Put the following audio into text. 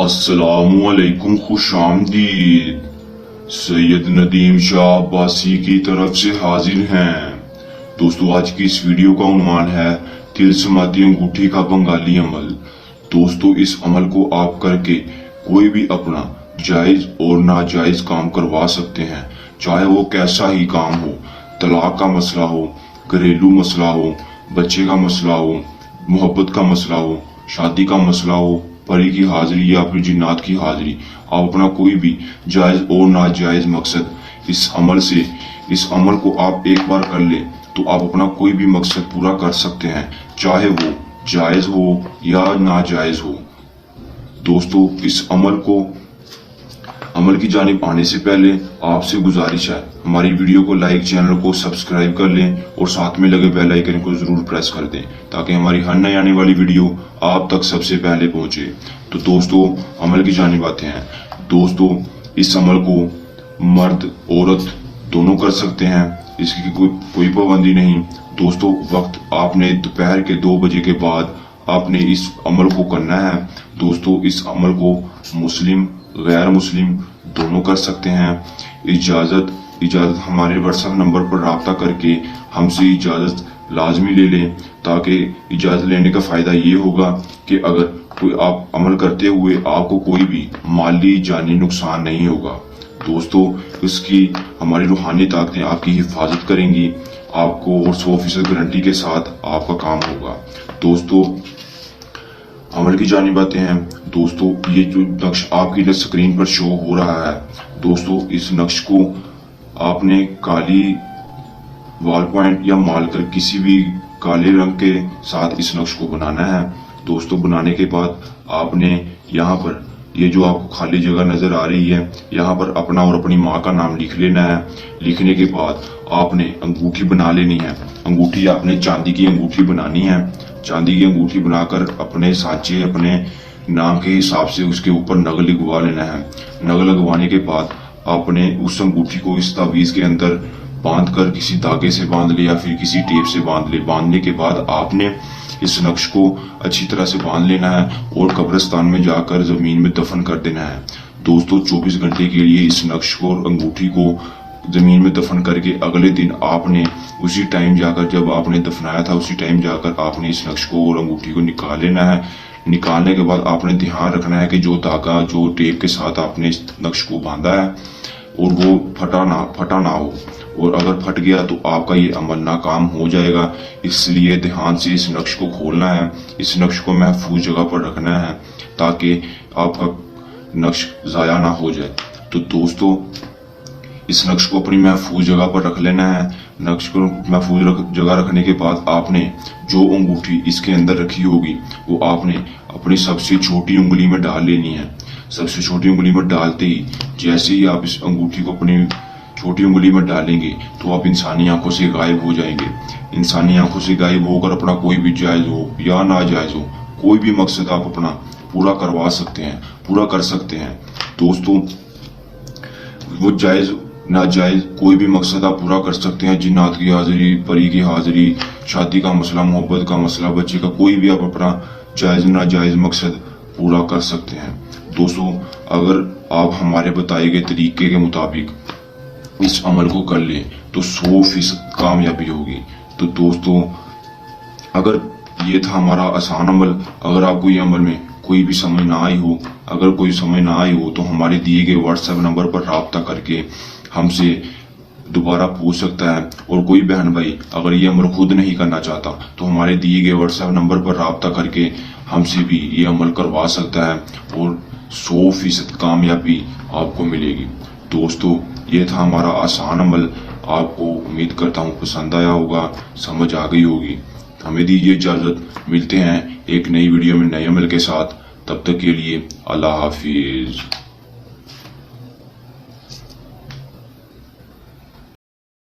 अस्सलामुअलैकुम, खुशामदीद। सैयद नदीम शाह अब्बासी की तरफ से हाजिर हैं। दोस्तों, आज की इस वीडियो का उन्वान है तिलस्माती अंगूठी का बंगाली अमल। दोस्तों, इस अमल को आप करके कोई भी अपना जायज और नाजायज काम करवा सकते हैं, चाहे वो कैसा ही काम हो। तलाक का मसला हो, घरेलू मसला हो, बच्चे का मसला हो, मोहब्बत का मसला हो, शादी का मसला हो, परी की हाजिरी या फिर जिन्नात की हाजिरी, आप अपना कोई भी जायज और नाजायज मकसद इस अमल को आप एक बार कर ले तो आप अपना कोई भी मकसद पूरा कर सकते हैं, चाहे वो जायज हो या नाजायज हो। दोस्तों, इस अमल की जानिब आने से पहले आपसे गुजारिश है, हमारी वीडियो को लाइक, चैनल को सब्सक्राइब कर लें और साथ में लगे बेल आइकन को जरूर प्रेस कर दें ताकि हमारी हर नई आने वाली वीडियो आप तक सबसे पहले पहुंचे। तो दोस्तों, अमल की जानिब आते हैं। दोस्तों, इस अमल को मर्द औरत दोनों कर सकते हैं, इसकी कोई पाबंदी नहीं। दोस्तों, वक्त आपने दोपहर के 2 बजे के बाद आपने इस अमल को करना है। दोस्तों, इस अमल को मुस्लिम गैर मुस्लिम दोनों कर सकते हैं। इजाजत हमारे व्हाट्सएप नंबर पर राब्ता करके हमसे इजाजत लाजमी ले लें, ताकि इजाजत लेने का फायदा ये होगा कि अगर कोई आप अमल करते हुए आपको कोई भी माली जानी नुकसान नहीं होगा। दोस्तों, इसकी हमारी रूहानी ताकतें आपकी हिफाजत करेंगी आपको और 100% गारंटी के साथ आपका काम होगा। दोस्तों, अमल की जानिब आते हैं। दोस्तों, ये जो नक्श आपकी स्क्रीन पर शो हो रहा है, दोस्तों, इस नक्श को आपने काली वॉल पॉइंट या मार्कर किसी भी काले रंग के साथ इस नक्श को बनाना है। दोस्तों, बनाने के बाद आपने यहाँ पर ये जो आपको खाली जगह नजर आ रही है, यहाँ पर अपना और अपनी माँ का नाम लिख लेना है। लिखने के बाद आपने अंगूठी बना लेनी है। अंगूठी आपने चांदी की अंगूठी बनानी है। चांदी की अंगूठी बनाकर अपने सांचे अपने नाम के हिसाब से उसके ऊपर नग लगवा लेना है। नग लगवाने के बाद आपने उस अंगूठी को इस तावीज के अंदर बांध कर किसी धागे से बांध ले या फिर किसी टेप से बांध ले। बांधने के बाद आपने इस नक्श को अच्छी तरह से बांध लेना है और कब्रिस्तान में जाकर जमीन में दफन कर देना है। दोस्तों, 24 घंटे के लिए इस नक्श को और अंगूठी को जमीन में दफन करके अगले दिन आपने उसी टाइम जाकर, जब आपने दफनाया था उसी टाइम जाकर आपने इस नक्श को और अंगूठी को निकाल लेना है। निकालने के बाद आपने ध्यान रखना है कि जो धागा जो टेप के साथ आपने इस नक्श को बांधा है और वो फटा ना हो, और अगर फट गया तो आपका ये अमल नाकाम हो जाएगा। इसलिए ध्यान से इस नक्श को खोलना है। इस नक्श को महफूज जगह पर रखना है ताकि आपका नक्श जाया ना हो जाए। तो दोस्तों, इस नक्श को अपनी महफूज जगह पर रख लेना है। नक्श को महफूज जगह रखने के बाद आपने जो अंगूठी इसके अंदर रखी होगी वो आपने अपनी सबसे छोटी उंगली में डाल लेनी है। सबसे छोटी उंगली में डालते ही जैसे ही आप इस अंगूठी को अपनी छोटी उंगली में डालेंगे तो आप इंसानी आंखों से गायब हो जाएंगे। इंसानी आंखों से गायब होकर अपना कोई भी जायज हो या नाजायज हो, कोई भी मकसद आप अपना पूरा करवा सकते हैं, पूरा कर सकते हैं। दोस्तों, वो जायज नाजायज कोई भी मकसद आप पूरा कर सकते हैं। जिन्नात की हाजिरी, परी की हाजिरी, शादी का मसला, मोहब्बत का मसला, बच्चे का, कोई भी आप अपना जायज नाजायज मकसद पूरा कर सकते हैं। दोस्तों, अगर आप हमारे बताए गए तरीके के मुताबिक इस अमल को कर लें तो 100% कामयाबी होगी। तो दोस्तों, अगर ये था हमारा आसान अमल, अगर आपको ये अमल में कोई भी समझ ना आई हो, अगर कोई समझ ना आई हो तो हमारे दिए गए व्हाट्सएप नंबर पर राब्ता करके हमसे दोबारा पूछ सकता है। और कोई बहन भाई अगर ये अमल खुद नहीं करना चाहता तो हमारे दिए गए व्हाट्सएप नंबर पर राब्ता करके हमसे भी ये अमल करवा सकता है और 100% कामयाबी आपको मिलेगी। दोस्तों, ये था हमारा आसान अमल। आपको उम्मीद करता हूँ पसंद आया होगा, समझ आ गई होगी। हमें दीजिए इजाजत, मिलते हैं एक नई वीडियो में नए अमल के साथ। तब तक के लिए अल्लाह हाफिज।